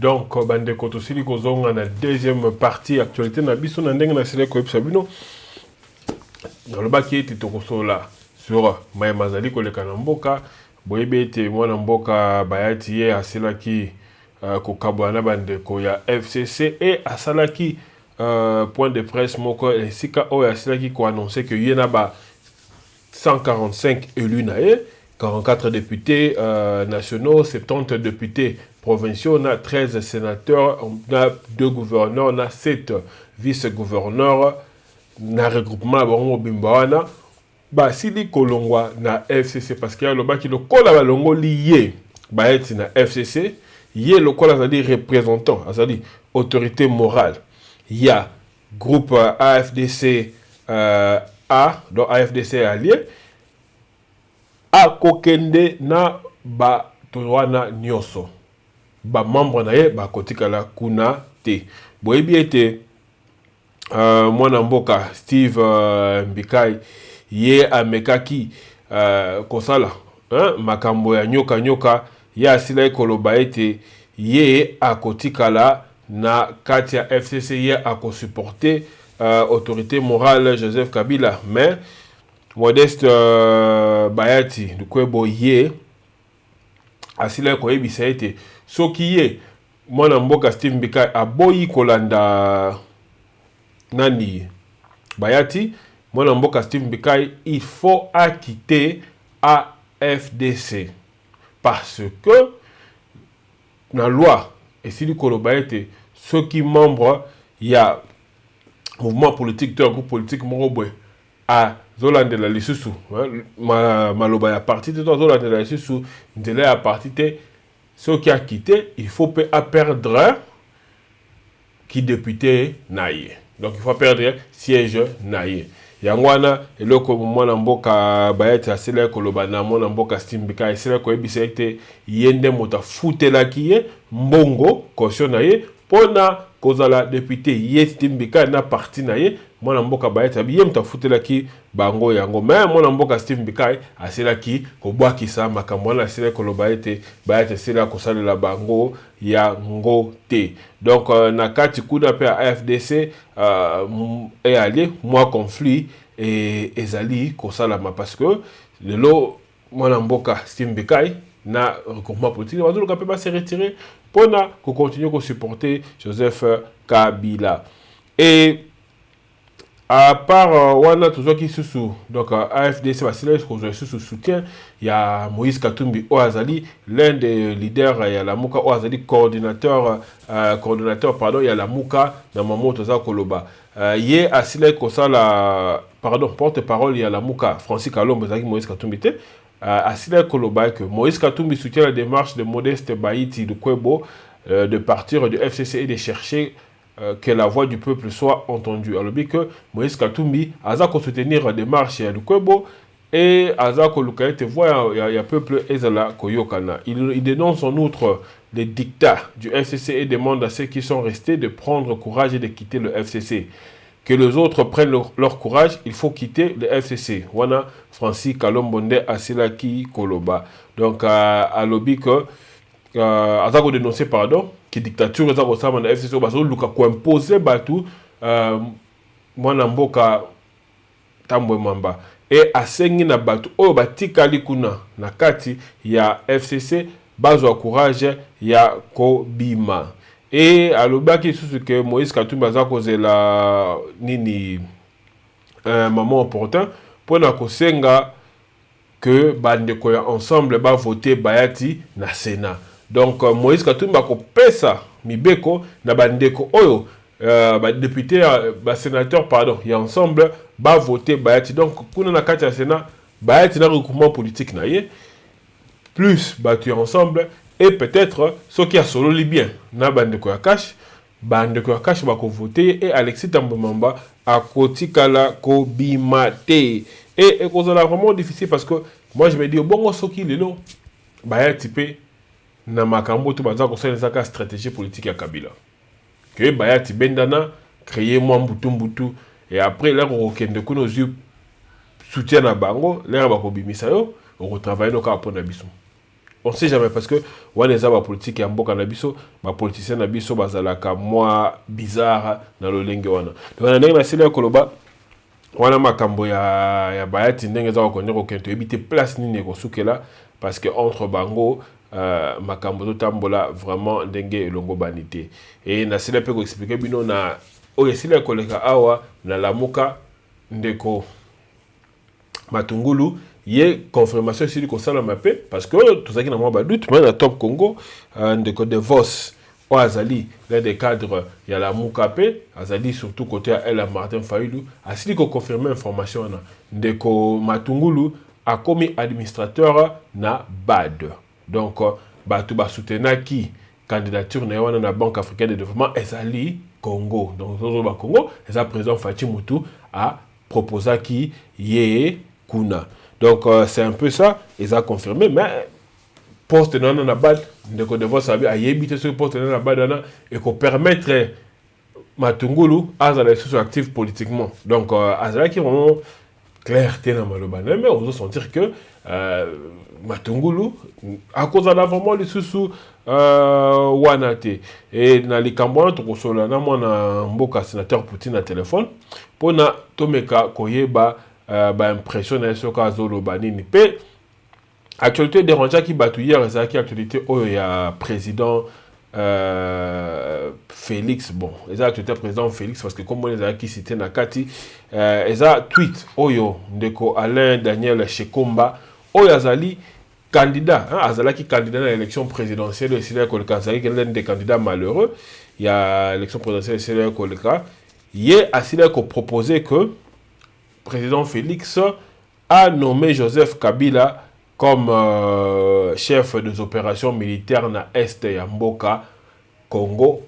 Donc, bande koto sili kozonga na deuxième partie actualité na biso na ndenge na sele ko ebisabino. Dans le baki ete tokosola sur Maya Mazali koleka na mboka, boyebe ete mwana mboka bayati ye aselaki kokabwana bande ko ya FCC et asalaki point de presse moko esika oyo aselaki ko annoncer que yena ba 145 élus na ye, 44 députés nationaux, 70 députés provinciaux, on a 13 sénateurs, on a 2 gouverneurs, on a 7 vice-gouverneurs, na regroupement bango bimbawana. Ba sili kolongwa na FCC parce qu'il y a le bas qui le kola balongo lié ba eti na FCC, yé le kola zali représentant, azali autorité morale. Il y a groupe AFDC A, donc AFDC allié, a kokende na ba towana nyoso. Ba membre na ye ba kotika la kuna te. Boyebi ete mwana mboka Steve Mbikai ye amekaki kosala makambo ya nyoka nyoka ya asila koloba ete ye akotikala na kati ya FCC ye akosupporter autorité morale Joseph Kabila, mais Modeste Bayati Lukwebo ye asila koyebisa ete soki ye mwana mboka Steve Mbikai aboyi kolanda nani Bayati, mwana mboka Steve Mbikai, il faut acquitter AFDC parce que na loi et si koloba ete ceux qui membres il y a mouvement politique un groupe politique morobwe à Zolande la lisusu maloba ya parti de Zolande la lisusu ndele ya parti te ceux qui a quitté il faut à perdre qui député naïe. Donc il faut perdre siège naïe. Yangwana eloko mwana mboka bayete asela koloba na mwana mboka Steve Mbikai asela ko ebisa ete yende mota futela kiye mbongo caution naye pona kozala député ye Steve Mbikai na parti naye mwana mboka bayete biye mta futela ki bango yango mais mwana mboka Steve Mbikai asela ki ko bwakisa makambo na asela koloba ete bayete asela ko salela bango ya ngo te. Donc na kati kuna pe AFDC et aller moi conflit et ezali kosalama parce que lelo mwana mboka Steve Mbikai na regroupement politique bazolo ka pe ba se retirer pona ko continuer ko supporter Joseph Kabila. Et à part wana toujours qui sous donc AFDC va sous soutien, il y a Moïse Katumbi Oazali, l'un des leaders, il y a la Mouka Oazali coordinateur pardon, il y a la Mouka na Mamoto za Koloba. Yé asile kosala pardon, porte-parole il y a la Mouka Francis Kalombe zaki Moïse Katumbi te asile Koloba que Moïse Katumbi soutient la démarche de Modeste Baïti de Kwebo de partir du FCC et de chercher que la voix du peuple soit entendue. Alors que Moïse Katumbi a soutenir la démarche de Kwebo et a te voix il y a peuple ezala koyokana. Il dénonce en outre les dictats du FCC et demande à ceux qui sont restés de prendre courage et de quitter le FCC. Que les autres prennent leur courage, il faut quitter le FCC. Wana Francis Kalombonde Asilaki Koloba. Donc à lobby que azako dénoncer pardon qui dictature ezako sama na FCC baso luka ko imposer batu mwana mboka tambwe mamba et asengi na batu oyo batikali kuna na kati ya FCC bazo courage ya kobima et alobaki susu que Moïse Katumbi azako zela nini moment important pona kosenga que bandeko ya ensemble ba voter Bayati na Sénat. Donc Moïse Katumbi ko pesa mibeko na bandeko oyo ba député ba sénateur pardon ya ensemble ba voter Bayati. Donc kuna na kati ya Sénat Bayati na regroupement politique na ye plus battu ensemble et peut-être ceux qui a solo libyen na bandeko ya cash ba ko voter et Alexis Tambomamba a kotikala ko bimate et cause vraiment difficile parce que moi je me dis bon soki lelo Bayati pe na makambo to baza ko sala ka stratégie politique ya Kabila que Bayati bendana créer moi mbutu et après là on kende ko nos yeux soutien na bango là ba ko bimisa yo on travailler no ka pona biso on sait jamais parce que wana eza ba politique ya mboka na biso ba politicien na biso bazalaka moi bizarre na lolenge wana donc na ndenge na sele koloba wana makambo ya bayati ndenge za ko ndeko kento ebite place nini ko sukela parce que entre bango makambo to tambola vraiment ndenge elongo banité et na sele pe ko expliquer bino na o sele koleka awa na lamuka ndeko Matungulu ye confirmation sur ko sala mapé parce que tout ça qui na moi ba doute mais na Top Congo ndeko de Vos o azali l'un des cadres ya la Mukapé azali surtout côté à El Martin Fayulu asili ko confirmer information na ndeko Matungulu a commis administrateur na BAD donc batu ba soutenaki candidature na wana na Banque africaine de développement ezali Congo donc zo ba Congo eza président Fachi Moutou a proposé qui yé kuna donc c'est un peu ça ils ont confirmé mais poste dans la bad ndeko de Vos abi a yebité ce poste dans la bad et qu'on permettre Matungulu à être actif politiquement donc azala qui vraiment clarté dans maloba mais on doit sentir que Matungulu à cause de vraiment les sous wanate et na likambo to kosola na mwana mboka sénateur Poutine à téléphone pour na tomeka koyeba ba impression na soka zolo banini pe actualité dérangeant qui batu hier ça qui actualité oyo ya président Félix bon les actualité président Félix parce que comme on les a qui cité na kati eza tweet oyo ndeko Alain Daniel Shekomba oyo azali candidat azalaki candidat à l'élection présidentielle et c'est que le Kazaki est l'un des candidats malheureux il y a l'élection présidentielle c'est que le cas hier a s'il ko proposé que président Félix a nommé Joseph Kabila comme chef des opérations militaires na Est ya Mboka Congo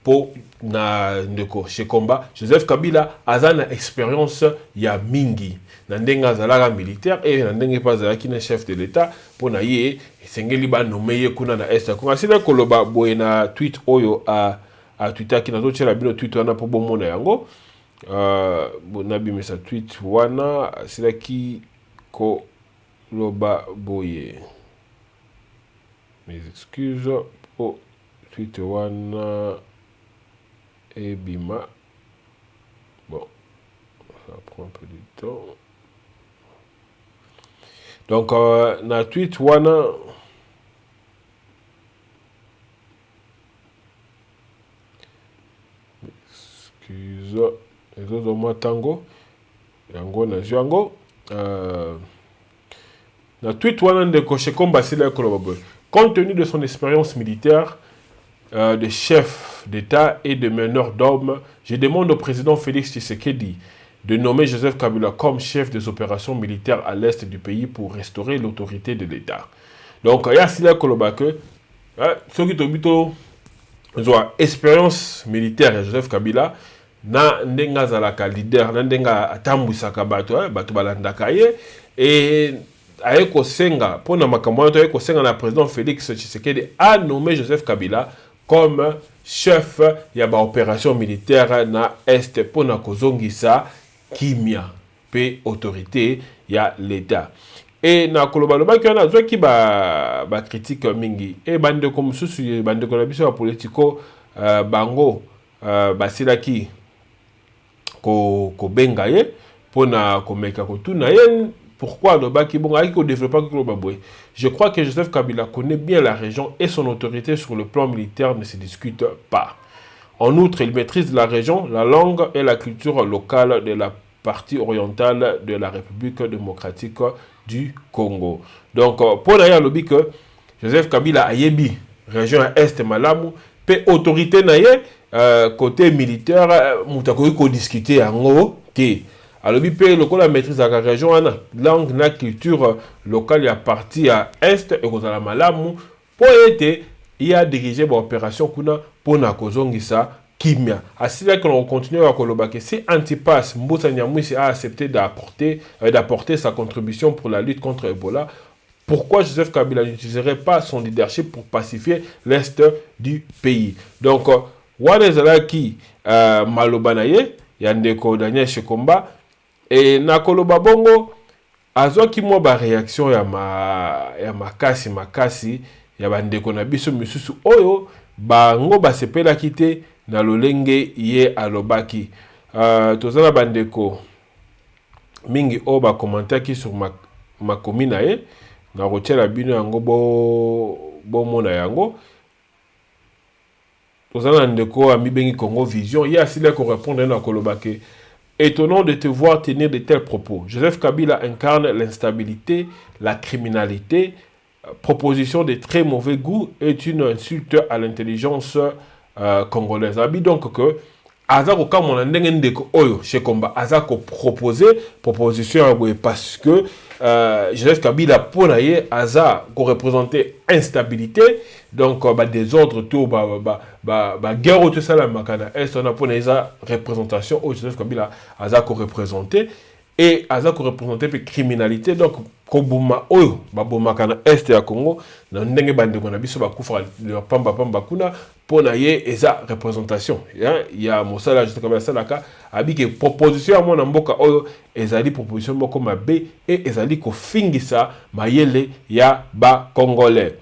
pour na ndeko Shekomba Joseph Kabila a na expérience ya mingi na ndenga zalaka militaire et na ndenge pas zalaki na chef de l'état pour na ye sengeli ba nommé kuna na Est ko asila koloba boye na tweet oyo a Twitter qui na zo tshela bino tweet wana pour bomona yango nabi mesa tweet wana sila ki ko loba boye mes excuses pour tweet wana et bima bon ça prend un peu de temps donc na tweet wana excuse les autres mois tango yango na jango na tweet wana ndeko Shekomba sila koloba compte tenu de son expérience militaire de chef d'État et de meneur d'hommes, je demande au président Félix Tshisekedi de nommer Joseph Kabila comme chef des opérations militaires à l'est du pays pour restaurer l'autorité de l'État. Donc, il y a sila koloba que ceux qui ont expérience militaire de Joseph Kabila na ndenga zalaka leader na ndenga atambwisaka bato balandaka ye et ayeko senga pona makambo to ayeko senga na président Félix Tshisekedi a nommé Joseph Kabila comme chef ya ba opération militaire na Est pona kozongisa kimia pe autorité ya l'État et na kolobaloba ki na zo ki ba critique mingi et bande comme susu bande ko na biso ya politico bango basilaki ko benga ye pona ko meka ko tuna ye pourquoi le baki bon avec au développement ko babwe je crois que Joseph Kabila connaît bien la région et son autorité sur le plan militaire ne se discute pas. En outre, il maîtrise la région, la langue et la culture locale de la partie orientale de la République démocratique du Congo. Donc pour d'ailleurs lobby que Joseph Kabila a yebi région est malamu pe autorité na ye côté militaire mutako ko discuter en té alors bipé le la maîtrise de la région langue na culture locale ya partie à est et ko la malamu pour été il a dirigé une opération kuna pour na kozongisa kimia asila que l'on continue à koloba que si Antipas Mbusa Nyamwisi a accepté d'apporter sa contribution pour la lutte contre Ebola, pourquoi Joseph Kabila n'utiliserait pas son leadership pour pacifier l'est du pays? Donc wana qui maloba na ye ya ndeko Daniel Shekomba et na koloba bongo azwaki mwa ba réaction ya makasi ya bandeko na biso misusu oyo bango basepelaki te na lolenge ye alobaki. Tozala bandeko mingi oyo bakomantaki sur makomi na ye na kotiela bino yango bomona yango. Tozala ndeko amibengi Congo Vision ye asili ko répondre na kolobake. Étonnant de te voir tenir de tels propos. Joseph Kabila incarne l'instabilité, la criminalité. Proposition de très mauvais goût est une insulte à l'intelligence congolaise. Donc que Azako comme on a ndeko oyo chez Komba Azako proposer proposition parce que Joseph Kabila pour naie Aza ko représenter instabilité donc désordre tout guerre tout ça la makana est on a pour naisa représentation au Joseph Kabila Azako représenter et Azako représenter puis criminalité donc kobuma oyo babomakana est ya Congo na ndenge bandeko na biso bakufa le pamba kuna pona ye eza représentation ya mosala juste comme ça laka abike proposition ya mona mboka oyo ezali proposition moko mabe et ezali ko fingisa mayele ya ba congolais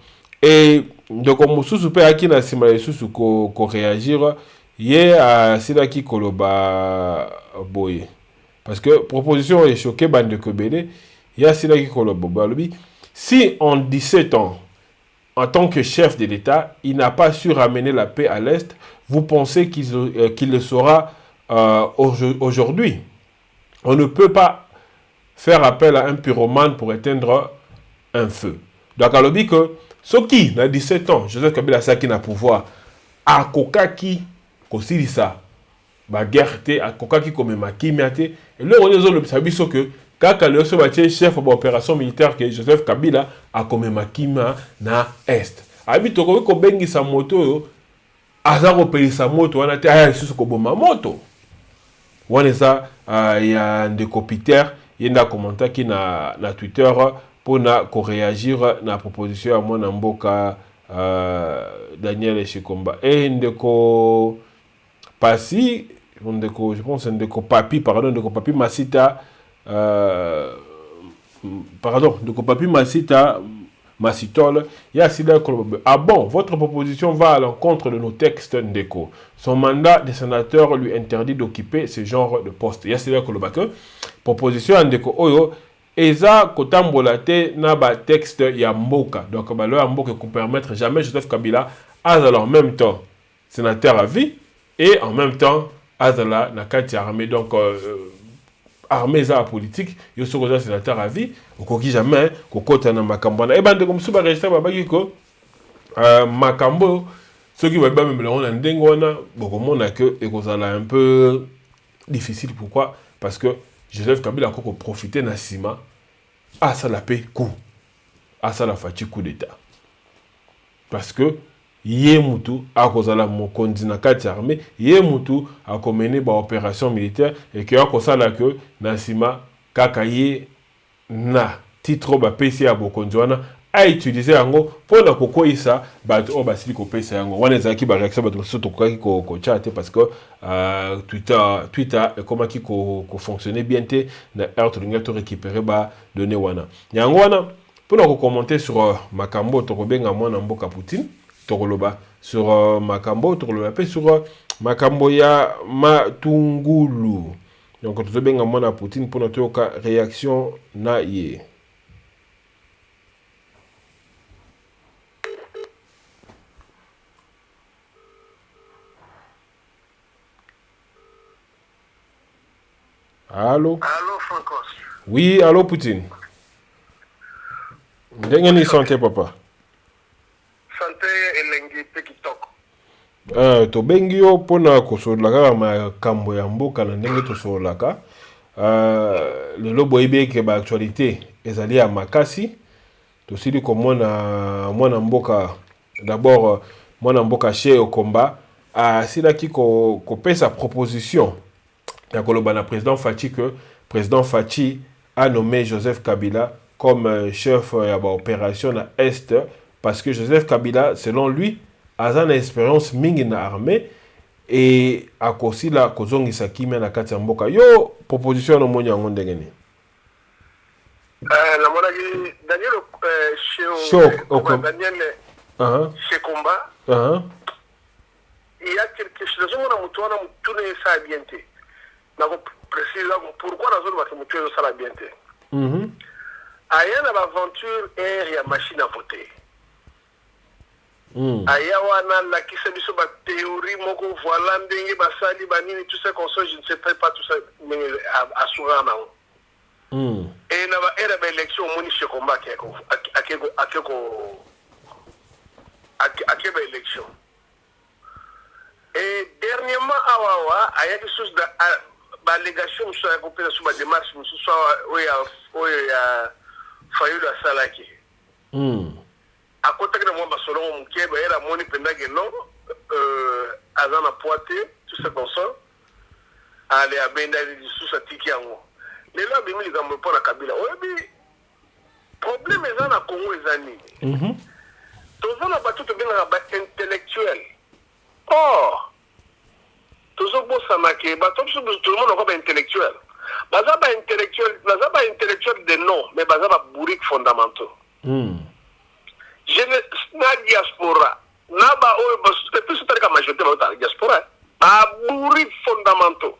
et ndeko mususu pe akina sima yesusu ko réagir ye asilaki koloba boye parce que proposition est choqué bandeko belé. Si en 17 ans, en tant que chef de l'État, il n'a pas su ramener la paix à l'Est, vous pensez qu'il le saura aujourd'hui? On ne peut pas faire appel à un pyromane pour éteindre un feu. Donc, alors, que ce qui, dans 17 ans, Joseph Kabila Saki n'a pouvoir, à Kokaki, Kosilisa, ba guerre, à Kokaki, comme Makimiate, et là, on est le sabiso que kaka le chef d'opération militaire que Joseph Kabila a comme makima na est. Habito ko bengi sa moto azaro peli sa moto wana te aya susu ko boma moto. Wana ça ya ndeko Peter yenda commenter ki na Twitter pour na ko réagir na proposition à mona mboka Daniel Shikomba et ndeko Pasi ndeko je pense ndeko Papi pardon ndeko Papi Masita pardon, donc Papi Massitol, il y a ah bon, votre proposition va à l'encontre de nos textes ndeko. Son mandat de sénateur lui interdit d'occuper ce genre de poste. Il y a c'est là que proposition ndeko oyo eza kotambolate na ba texte ya mboka. Donc ba le mboka qui permettre jamais Joseph Kabila azala en même temps sénateur à vie et en même temps azala na kati armée donc armée za politique yo soko za sénateur à vie okoki jamais kokota na makambo na ebande comme suba registre babaki ko makambo ceux qui va ba même on ndenge wana bokomona que ekozala un peu difficile. Pourquoi? Parce que Joseph Kabila a profité na sima à ça la paix coup à ça la fatigue coup d'état parce que ye mutu akozala mokonzi na kati armée ye mutu akomene ba opération militaire et que akosala que na sima kaka ye na titre ba PC ya bokonzi wana a utiliser yango pour na kokoisa ba o basili ko pesa yango wana ezaki ba réaction ba to kokaki ko chat parce que Twitter ekomaki ko fonctionner bien te na air to linga to récupérer ba données wana yango wana pour na ko commenter sur makambo to kobenga mwana mboka Poutine Tokoloba sur makambo tokoloba pe sur makambo ya Matungulu. Donc tu benga mwana Poutine pour notre réaction na ye. Allô? Allô Francos. Oui, allô Poutine. Ndenge ni santé papa? Santé elengi pe kitoko. To bengi yo pona kosolaka makambo ya mboka na ndenge tosolaka. Lelo boyebi ke ba actualité ezali ya makasi. Tosili komona mwana mboka d'abord mwana mboka chez Okomba asilaki ko pesa proposition ya koloba na président Fachi que président Fachi a nommé Joseph Kabila comme chef ya ba opération na Est parce que Joseph Kabila selon lui a une expérience mingi na armée et akosila kozongisa kimia na kati ya mboka. Yo proposition no moni yango ndenge ni? La monnaie Daniel Daniel Shekomba. Il y a quelque chose on a mutuana mutune ça bien té. Na ko préciser pourquoi la zone va se mutuer ça bien té. Aya na aventure air ya machine à voter. Aya wana la kisa biso ba théorie moko voilà ndenge basali banini tout ça qu'on je ne sais pas tout ça mais assura na. Et na ba era ba élection moni Shekomba akeba élection. Et dernièrement, il y a des choses de l'allégation sur la coopération de démarche, où il y a failli la salaki. À côté de moi, selon mon Québec, il y a la monnaie pendant Azana Poité, tout ça comme ça. Allez, à Bendali, sous sa tiki en moi. Les là, ils me pas la Kabila. Oui, mais problème est dans la Congo, les années. Tous les gens tout bien intellectuel. Or, tout le monde est intellectuel. Bazaba intellectuel de non, mais bazaba bourrique fondamentaux. Je ne diaspora. Naba et puis c'est la majorité de la diaspora. A bourrique fondamentaux.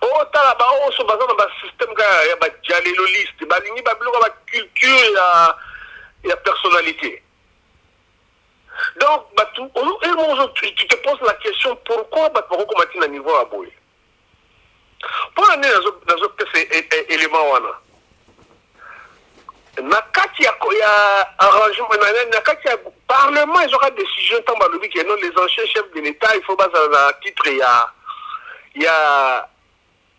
Oh, talaba oh so bazaba système ya ba jaliloliste, ba lingi ba bloka ba culture ya personnalité. Donc, tu te poses la question pourquoi Batmaro commence à niveau à Boy. Pour l'année dans ce élément, il y a arrangement, il y a parlement, ils auront décision tant que non les anciens chefs de l'État, il faut pas un titre, il y a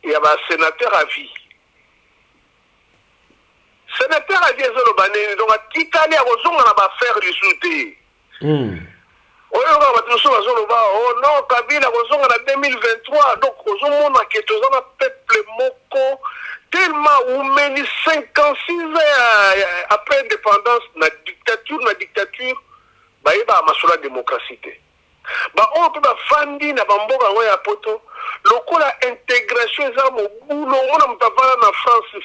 un sénateur à vie. Sénateur à vie, donc à Titani, on va faire du soutien. Oh non, Kabila, en 2023, donc aux hommes qui est un peuple moko tellement ou meni 56 ans après indépendance, la dictature, bah il va à la démocratie. Bah on peut pas fandi na bamboka ngoya poto, lokola intégration za mo boulot, on a mutavana na France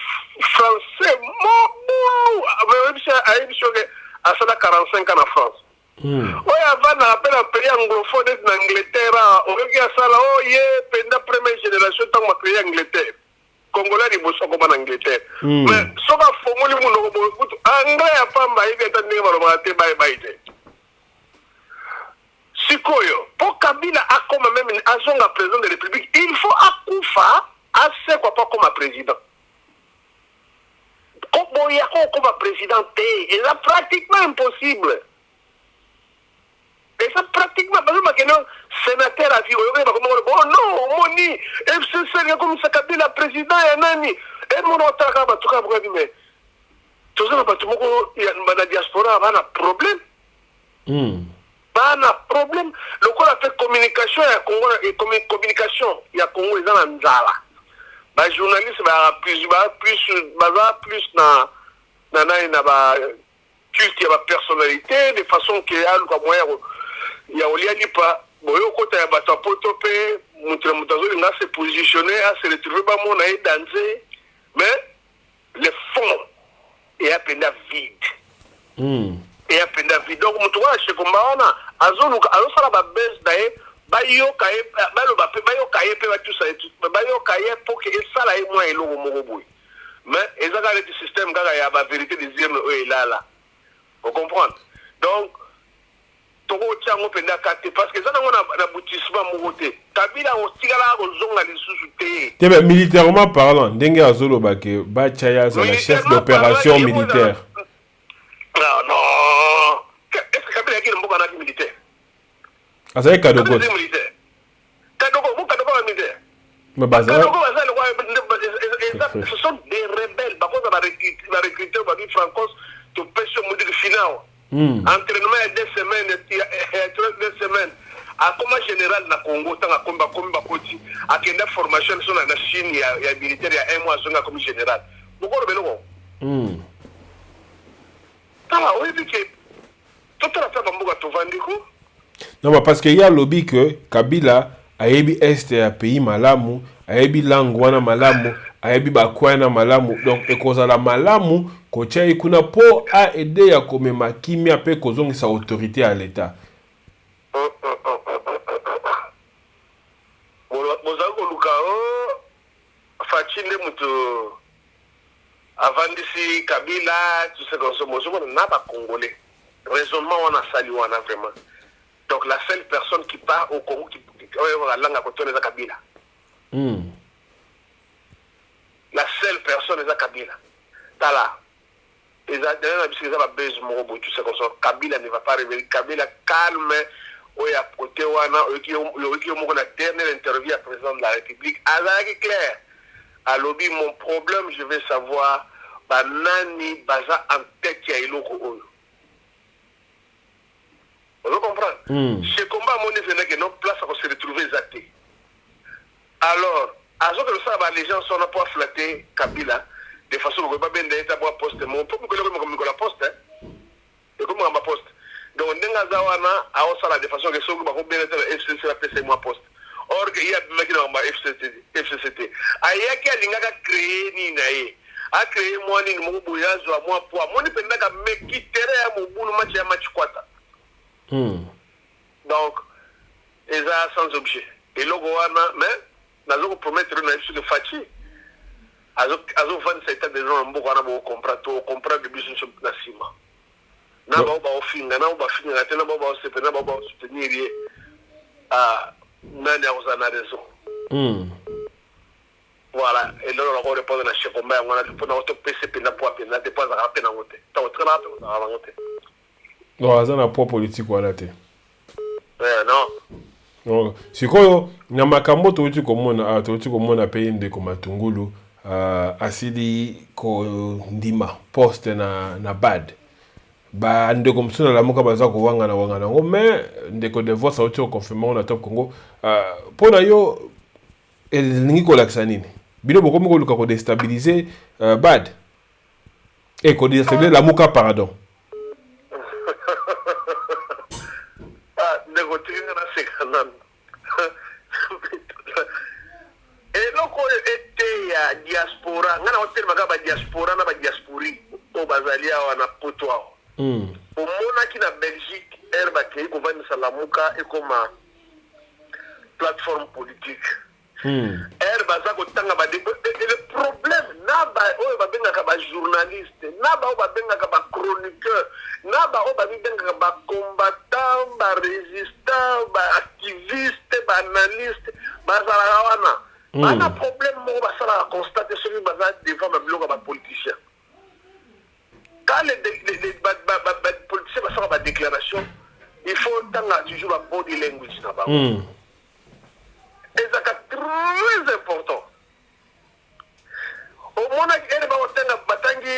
français, même si à 45 ans en France. Oui, avant, on appelle un pays anglophone en Angleterre. On regarde ça là, oh, pendant la première génération, tant que pays Angleterre. Congolais, ils bossent comme en Angleterre. Mais, ce qu'on a fait, anglais, a pas maïs, il y a bye. Sikoyo, pour Kabila, a comme même un agent à président de la République, il faut Akoufa, assez quoi pas comme président. Comme il y a comme président, et c'est pratiquement impossible. Et ça pratiquement, parce que maintenant, sénateur a dit, oh non, Moni, FCC, comme ça, Kabila, président, et Nani, et mon autre, mais tout ça, il y a une diaspora, il y a un problème. Il y a un problème. Le coup, a fait communication, il y a Congo, il y a un Nzala. Les journalistes, il y a plus culte, il y a personnalité, de façon qu'il y a moyen. Il y a aussi pas côté ya bato potopé mutazo il se positionner à se retrouver ba mon aïe danser mais le fond est à peine vide et à peine vide donc mutuwa chez Kombaona azolu alors ça la baisse d'ailleurs ba yo kaye ba lo ba kaye pe ba tout ça ba yo kaye pour que ça là et moi et logo moko boy mais ezaka le système kaka ya ba vérité deuxième là vous comprenez donc parce que ça n'a pas d'aboutissement mouroté. Kabila au tigala au zonga les sous-soutés. Militairement parlant, Dengue Azolo Bake, Bachaya, c'est le chef d'opération militaire. Non. Est-ce que Kabila est un bon militaire? Ah, c'est Kadogo. Kadogo militaire. Mais Baza. Ce sont des rebelles. Par contre, on va recruter, on va dire Francos, tu pêches au modèle final. Entraînement de 2 semaines. À comment général na Congo, tant à combat koti, à quelle formation sur la Chine, il y a militaire, il y a 1 mois comme général. Pourquoi le bélo? Oui, que tout à fait, non, parce qu'il y a lobby que Kabila a ebi est un pays malamu, a ebi langue wana malamu, ayebi bakwana malamu donc ekozala malamu kotia kuna po a aider ya komema kimia pe kozongisa autorité à l'état. Mozango lukao fachinde mutu avandisi Kabila tout ce qu'on se mozo na ba congolais raisonnement on a sali wana vraiment. Donc la seule personne qui part au Congo qui la langue à côté de Kabila. La seule personne est Kabila. Tala. Et ça tout ce qu'on se Kabila ne va pas révéler. Kabila calme. Oya côté wana oki mo na dernière interview à président de la République avec clair. À lobby mon problème je vais savoir banani baza en tête ya iloko oyo. Vous comprenez? Ce combat mon est que non place à se retrouver zaté. Alors, à ce que ça les gens sont pas flattés Kabila de façon que pas bien d'être pour poste mon pour que comme la poste et comme ma poste. Donc ndenga zawana aosala de façon que soki ba ko bien être FCC la PC moi poste. Or que il y a maki na ba FCCT. Ayaki alingaka créer ni nae. A créer moi ni mo boyazo a moi pour moi ni pendaka meki terre ya mobulu match ya match kwata. Donc eza sans objet. Et logo wana mais nazo promettre na FCC fachi. Azo 27 ans de gens mbo wana bo comprendre que biso na sima. Na ba ofinga na ba finga tena ba sepena ba soutenir nani akozana raison. Voilà, et là on va répondre à ce combat on a pour notre PCP na pour appeler na te pas à rappeler na ngote. Ta très rapide na ngote. Non, azana pour politique wala te. Non. Non, sikoyo na makambo tochi komona pe ndeko Matungulu asili ko ndima poste na bad. Ba ndeko msuna la muka baza ko wanga na ngo mais ndeko de voix sauti au confirmation na Top Congo pona yo elingi ko laksa nini bino bokomi ko luka ko déstabiliser bad et ko déstabiliser la muka pardon ndeko tinga na sekanan et loko était ya diaspora ngana hotel magaba diaspora na ba diaspori o bazalia wana potwa. Au monde qui na Belgique, herba qui est gouverne Salamuka et comme plateforme politique. Herba ça kotanga ba le problème naba o ba benga ka journaliste, naba o ba benga ka chroniqueur, naba o ba benga ka combattant, ba résistant, ba activiste, ba analyste, ba zalawana. Bana problème mo ba sala constater celui ba devant ba bloc ba politicien. Quand les politiciens vont faire ma déclaration, il faut toujours la body language. Et ça c'est très important. Au moment où elle va batangi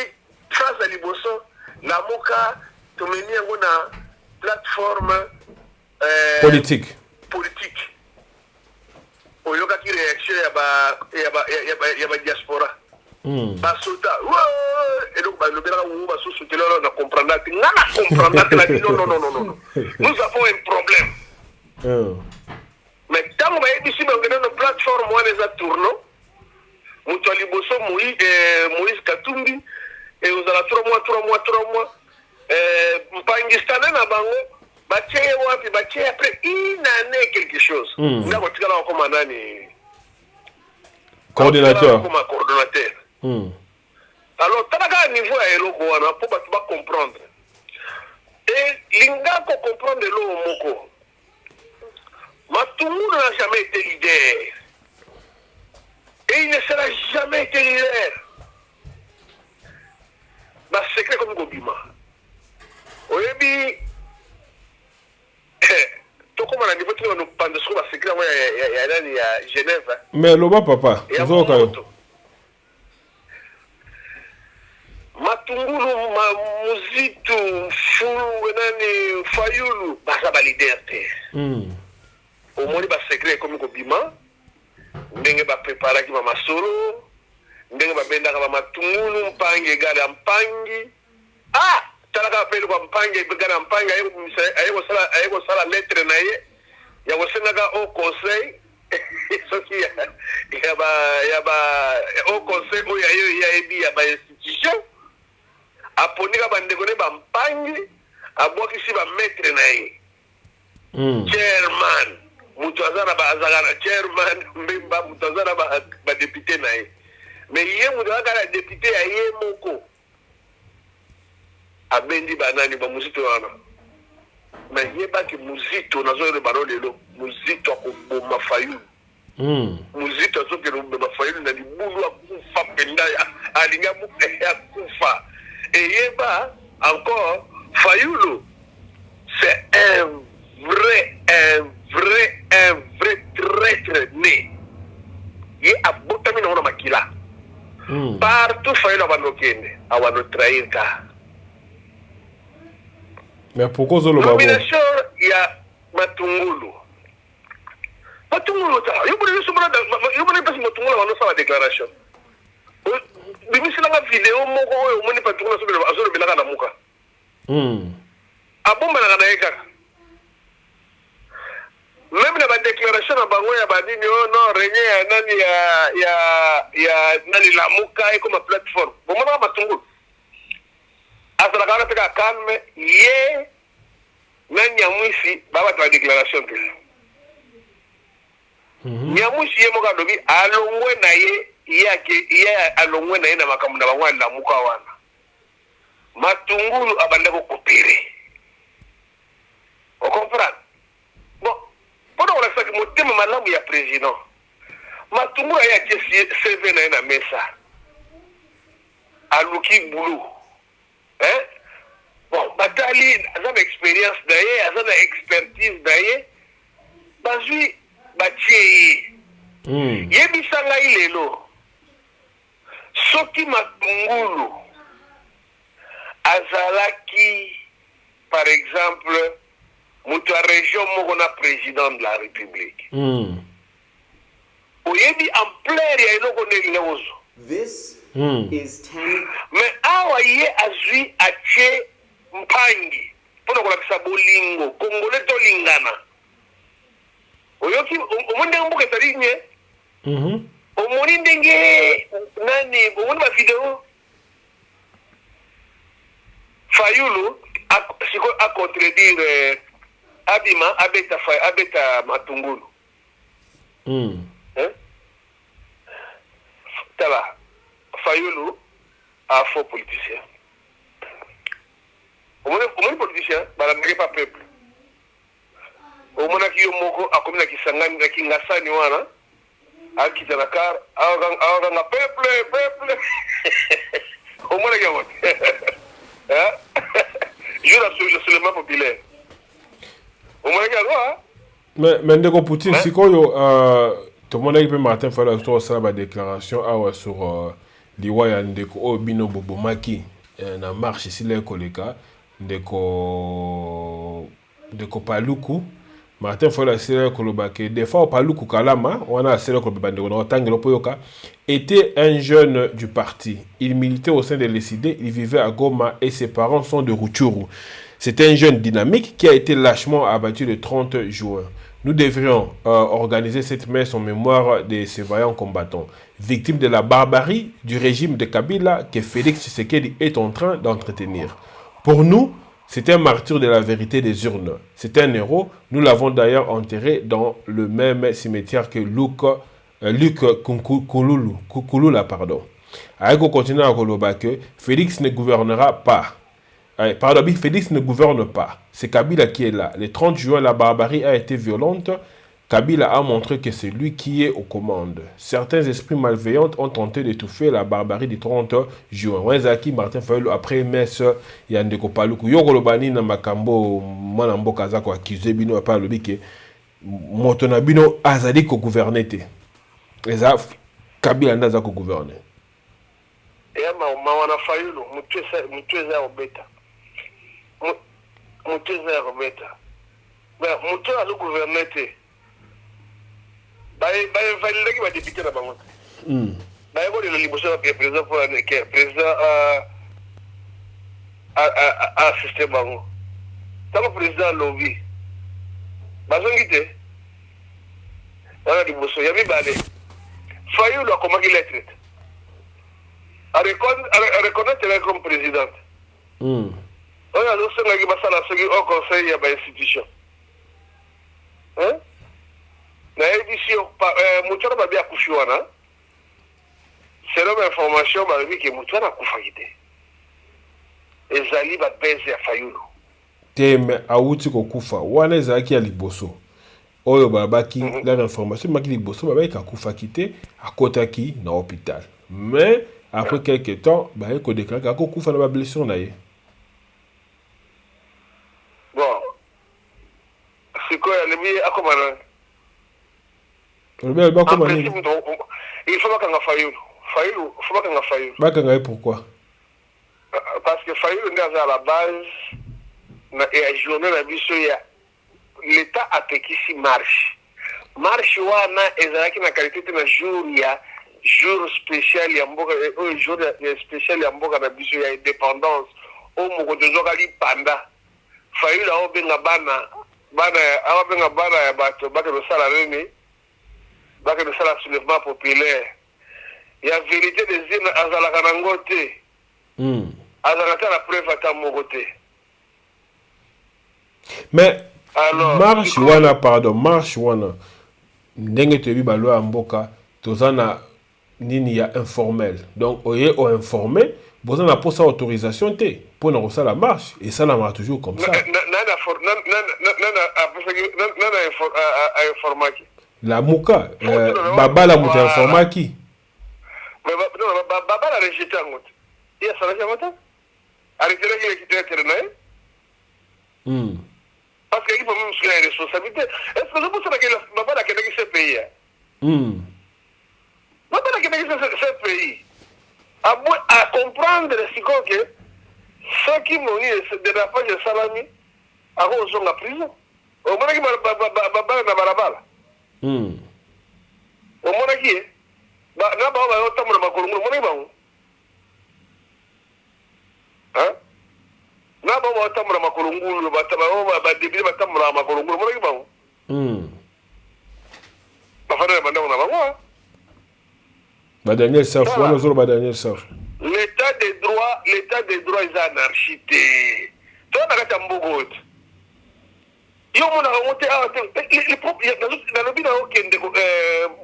phrase à Liboso, la moka te mener une plateforme politique. Au yoga qui réaction y a ba diaspora. Basota et donc le bela ou baso soutenir na comprendre que non nous avons un problème mais tant on va ici dans une plateforme on les a tourné Mutuali Bosso Moïse Katumbi et vous allez 3 mois Mpangistane na bango batie wapi batie après une année quelque chose nga kotika na comme nani coordinateur comme coordinateur. Alors, tu as un niveau à Eloko pour comprendre. Et l'inga pour comprendre l'eau moko. Matungulu n'a jamais été leader. Et il ne sera jamais été leader. Bah, secret comme Gobima. Oyebi, tout comme on a niveau qui nous parle de ce qu'on va secret, il y a Genève. Mais l'oba papa, il y a Matungulu, Muzitu, Fulu, Nani, Fayulu, basa ba liberté. Au moins ba secret comme Gobima, ndenge ba prépara ki ba masolo, ndenge ba benda ka ba Matungulu, mpangi gala mpangi. Ah, talaka pele kwa mpangi gala mpangi ayeko sala lettre na ye, ya kosenga au conseil. soki ya ba au conseil oyo ya ebi ya ba institution aponika bandeko ne bampangi abwakisi ba maître na ye chairman mutu azana bazagana chairman mbemba mutu azana ba député na ye mais ye mutu akala député ya ye moko abendi banani ba muzito wana mais ye baki muzito nazo le baro lelo muzito akoboma Fayulu muzito azoke ba Fayulu na libulu akufa penda alinga mu akufa et ye ba encore Fayulu c'est un vrai traître né ye abotami na makila partout Fayulu abanokende awano trahir ka. Mais pourquoi Zolo Babo? Nomination ya Matungulu. Matungulu ta. Yo bone pasi Matungulu wano sa déclaration. Bimisi na vidéo moko oyo moni Matungulu azolo bilaka na muka. Abomba na eka. Même na ba déclaration na bango ya badini no renye ya nani ya nani la muka eko ma plateforme. Bomona Matungulu. Asala kana peka calme ye na Nyamwisi baba ta déclaration ke. Nyamwisi ye moka dobi alongwe na ye alongwe na ye na makambo na bango la muka wana. Matungulu abanda ko kopere. O comprendre? Bon, pendant on a ça que mon thème malamu ya président. Matungulu ya CV na ye na mesa. Aluki boulot. Hein? Bon, Batali a une expérience d'ailleurs, a une expertise d'ailleurs. Bazui, Batie. Yebisanga ilelo. Soki Matungulu azalaki, par exemple, mutua région mokona président de la République. Oyebi en plein ya inoko negileozo. This is 10. Mais awa ye azui ache mpangi pona kolakisa bolingo kongole to lingana oyoki omonde mbuka tarinye omoni ndenge nani omoni ma video Fayulu a contredire abeta Matungulu tala Fayulu a faux politicien. Au moins politicien, bah la pas peuple. Au moins qui yo moko a comme qui sangani na ki ngasani wana, a qui Dakar, a peuple. Au moins qui vote. Hein? Jura sur le soulèvement populaire. Au moins qui a mais ndeko Poutine sikoyo tout le monde peut Martin Fayulu sur sa déclaration sur liwa ya ndeko obino bobomaki na marche ici les koleka ndeko Paluku Martin Fayulu asile kolobake des fois Paluku kalama wana asile kolobande na tangelo poyoka était un jeune du parti. Il militait au sein de l'ECD, il vivait à Goma et ses parents sont de Rutshuru. C'est un jeune dynamique qui a été lâchement abattu le 30 juin. Nous devrions organiser cette messe en mémoire de ces vaillants combattants, victimes de la barbarie du régime de Kabila que Félix Tshisekedi est en train d'entretenir. Pour nous, c'est un martyr de la vérité des urnes. C'est un héros. Nous l'avons d'ailleurs enterré dans le même cimetière que Luc Kukulula. Aïko continue à Koloba que Félix ne gouvernera pas. Félix ne gouverne pas. C'est Kabila qui est là. Le 30 juin, la barbarie a été violente. Kabila a montré que c'est lui qui est aux commandes. Certains esprits malveillants ont tenté d'étouffer la barbarie du 30 juin. Wenzaki, Martin Fayulu, après messe, Yandeko Paluku. Yokolobani na makambo, mwanambo kazako accusé bino a pas le bique. Motonabino azali ko gouverner te. Eza Kabila ndaza ko gouverner. Et mawana Fayulu, mutweza obeta. Mutweza obeta. Mais mutweza le gouverner te. Baye validaki ba député na bango. Baye ko le liboso ya président pour que président a système bango. Tamo président lobi. Bazongi te. wana liboso ya mibale Fayulu akomaki lettre a reconnaître comme présidente oyo azosengaki basala soki au conseil ya bainstitution nayebi si motu wana babi akufi wana selon bainformation balobi ke motu wana akufaki te ezali babese ya Fayulu te me awuti kokufa wana ezalaki ya liboso oyo babaki la information maki liboso babaki akufaki te akotaki na hôpital mais après quelque temps baye ko déclarer akokufa na ba blessure na ye bon sikoyo alebi akomana il faut bakanga Fayulu faut bakanga Fayulu bakanga ye pourquoi parce que Fayulu ndi aza à la base na ya journée na biso ya l'état atekisi marche wana ezalaki na qualité te na jour spécial ya mboka jour spécial ya mboka na biso ya indépendance o moko tozokali panda Fayulu aobenga bana ya bato bakosala nini bakosala soulèvement populaire ya vérité des îles azalaka nango te azalaka te na preuve ata moko te. Mais alors, marche wana ndenge toyebi balwa ya mboka tozana nini ya informel donc oye o informé bozana posa autorisation te pour na kosala marche et ça la toujours comme ça informaki la muka babala muta informaki babala rejeté angot ya sala jamata arrêter les quitter na parce qu'il faut même se une responsabilité. Est-ce que je pense que ma mère a gagné ce pays? Ma mère a gagné ce pays. À comprendre que ceux qui m'ont dit de la page de Salami, à cause de la prison. Au moins, il m'a na balabala. Au moins, qui est? Na ba ba otamu na makolongo, mo ni ba ngo. Hein? Na ba ba tamura makolongulu ba debile ba tamura makolongulu mo ngi bawo ba fana ba ndona ba ba Daniel Saf wala zoro ba Daniel Saf l'état des droits est anarchie to na kata mbogo yo mo na ngote les propres na lobi na okende ko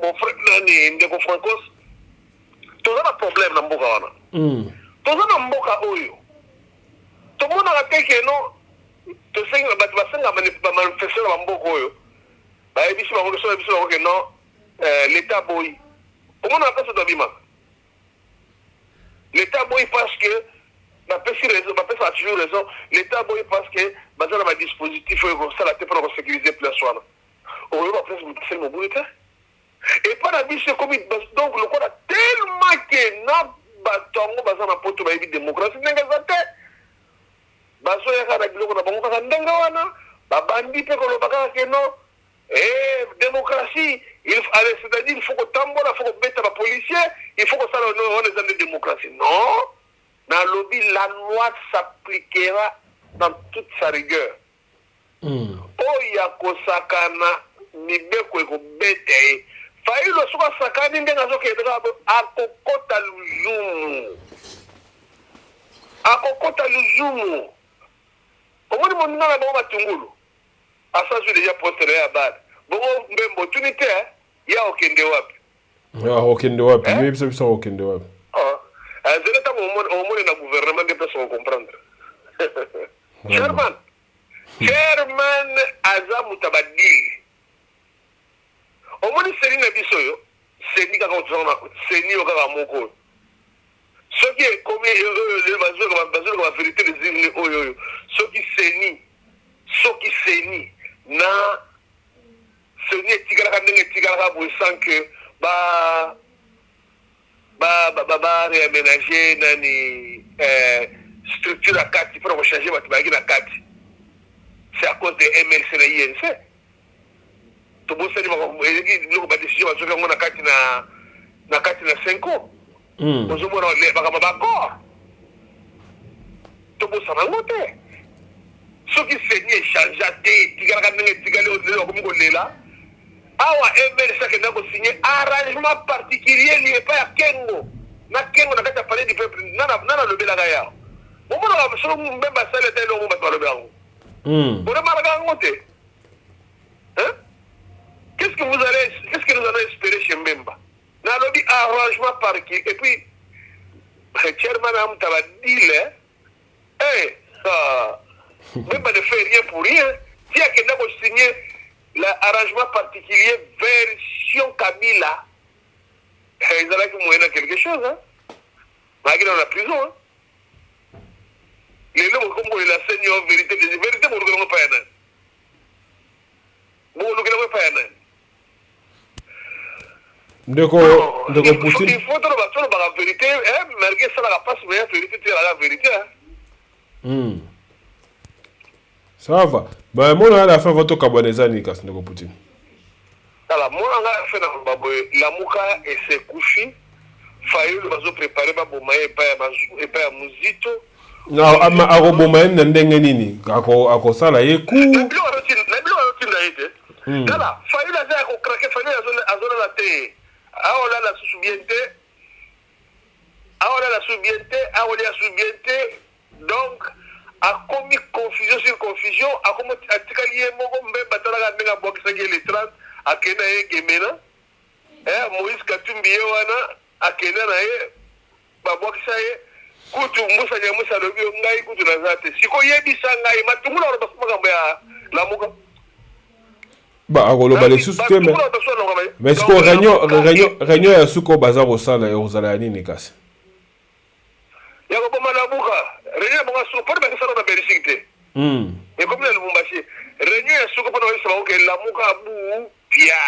mon frère nani ndeko Francos to na problème na mboka wana to na mboka oyo tout le monde a dit que non, tu sais que tu vas manifester dans le monde. Que non, l'État boy. Comment on appelle ça d'abîmement? L'État boy parce que, ma personne a toujours raison, l'État boy parce que, dans un dispositif, ça la tête pour sécuriser plus soin. On va après c'est mon boulot. Et pas la vie, c'est comme donc le corps a tellement que n'a pas dans un poteau de démocratie, n'est-ce pas? Baso ya kana biloko na bango kaka ndenge wana babandi pe ko lobaka ke non démocratie c'est-à-dire il faut que tambola faut que beta ba policier il faut que ça on est dans la démocratie non dans lobby la loi s'appliquera dans toute sa rigueur oya kosakana mibeko ko bete Fayulu soka sakani ndenga zoke akokota luzumu Comment on a la bombe à Tungulu? À ça, je déjà posté à bas. Bon, même opportunité, il y a aucun déwap. Il y a aucun déwap. Il y a aucun déwap. C'est le temps où on est dans le gouvernement des personnes comprendre. Chairman Azam Tabadi. Au moins, c'est une émission. C'est ni Moko. Ce qui est comme la vérité des îles, ce qui s'est na ce n'est tigara sans que réaménager nani structure à 4 pour changer la 4. C'est à cause des MLC et INC. Tout le monde sait que la décision va se faire na 4 na 5 ans. Nous sommes d'accord. Tout le monde s'en va. Ce qui s'est dit, changeaté, tigara comme là. awa MLC qui n'a pas signé arrangement particulier lié pas à Kengo na Kengo na kata parler du peuple nana le belagaya bon on a besoin même pas ça le tel on va le belagaya on a marqué un côté hein qu'est-ce que nous allons espérer chez Mbemba na lobby arrangement particulier et puis chairman am tava dire Mbemba ne fait rien pour rien si a quelqu'un qui signé l'arrangement particulier version Kabila, ils allaient que moyen quelque chose, hein. Malgré dans la prison, hein. Les gens comme la seigneur vérité, vérité, vous ne pas un. Vous ne pas un. Il faut que la vérité, malgré ça, la passe, mais la vérité, c'est la vérité, hein. Ça va. Bah, moi, on a fait votre cabonesa, Nikas, Ndeko Poutine. Alors, moi, on a fait la mouka et ses couchis. Fayoul va se préparer pour Bomaye et pas à Mouzito. Non, à Bomaye, n'endenge nini. Ako sala yeku. La bilo a rotin d'aide. Voilà, Fayoul a fait craquer, Fayoul a zone la terre. Ah, on a la sous-bienté. Donc, a commis confusion sur confusion, a commis atikaliye moko mbemba tala menga bokisa le 30 akena ye gemena Moïse Katumbi wana akena na ye ba bokisa ye kutu musa nya musa lobi ngai kutu na zate siko yebisa ngai matumula ro basuma kambe ya lamuka ba agolo bale suste mais siko réunion ya suko bazar osala ya ozala nini kasi ya ko boma buka réunion bonga suko pour ba sala na Belgique et comme le Lubumbashi réunion ya suko pour na sala ke lamuka bu pia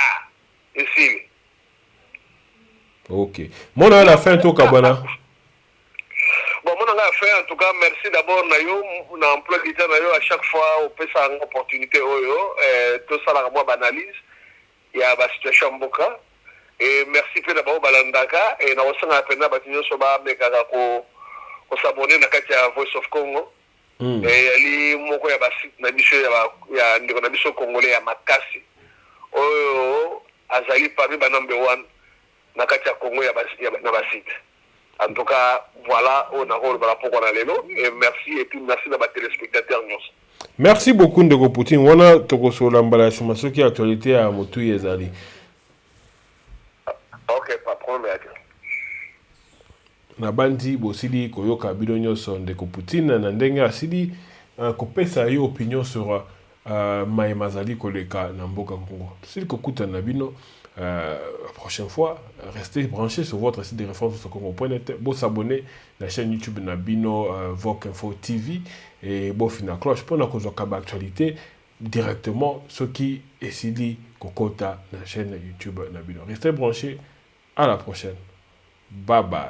ici. OK. Mon à la fin tout kabana. Bon, mon à la fin en tout cas merci d'abord na yo na emploi qui na yo à chaque fois on peut ça une opportunité oyo tout ça la moi analyse il y a ba situation mboka et merci peu d'abord balandaka et na osanga pena batinyo so ba mekaka ko s'abonner na kati ya Voice of Congo et ali moko ya ba site na biso ya ndiko na biso congolais ya makasi oyo azali parmi ba number 1 na kati ya Congo ya na ba site. En tout cas, voilà, on a rôle par rapport à l'élo et merci et puis merci à les téléspectateurs. Merci beaucoup Ndeko Poutine. On a toko sur l'emballage sur qui actualité à Motu Yezali. OK, pas de problème. Na bandi bosili koyoka bidonyo son Ndeko Poutine na ndenge asili kopesa yo opinion sur Maema Zali koleka na mboka Congo. Sili kokuta na bino la prochaine fois, restez branchés sur votre site de référence sur Congo.net. Vous s'abonner à la chaîne YouTube Nabino Voc Info TV et vous finir la cloche pour nous actualité directement ce qui est Sili Kokota la chaîne YouTube Nabino. Restez branchés. À la prochaine. Bye bye.